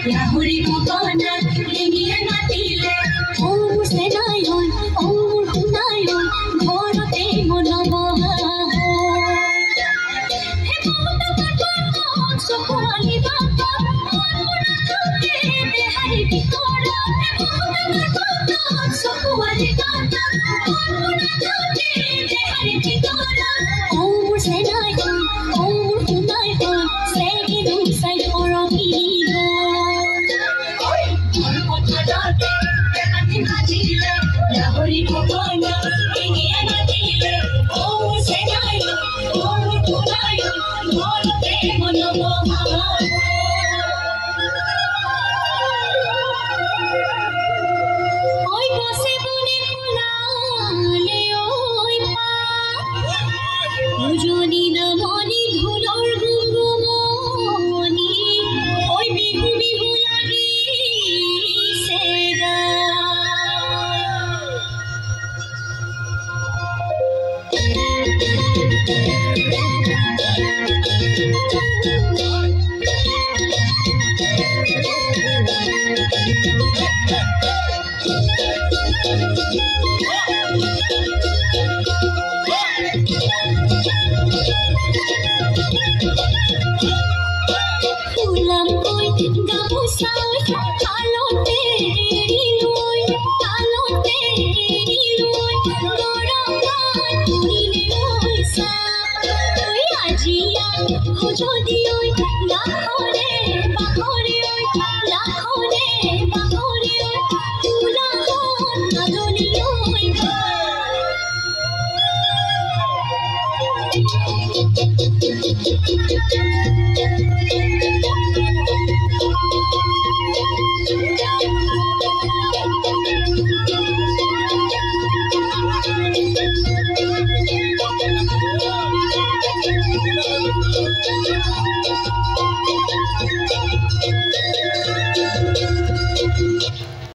লাহৰি ভগনা এঙিয়ে মাতিলে ও মোৰ সেনায়ন ও মোৰ শুনায়ন ঘৰতে মন বহা হে বহুত চকুৱালি বাবা দেহাৰি ভিতৰত চকুৱালি বাবা দেহাৰি ভিতৰত ও মোৰ সেনায়ন ও মোৰ শুনায়ন চেগিনো চাই পৰকি লাহৰি ভগনা এঙিয়ে মাতিলে ও মোৰ সেনায়ন ও মোৰ শুনায়ন ঘৰতে মন বহা ঐ গছে বনে ফুলালে ঐ পা উজনি নামনি ঢোলৰ গুমগুমনি ঐ বিহু বিহু লাগিছে ফুলামকৈ গামোচাই আলতে এৰিলৈ দৰকাত পৰিলে ঐ চা ঐ আজিয়া যদি ঐ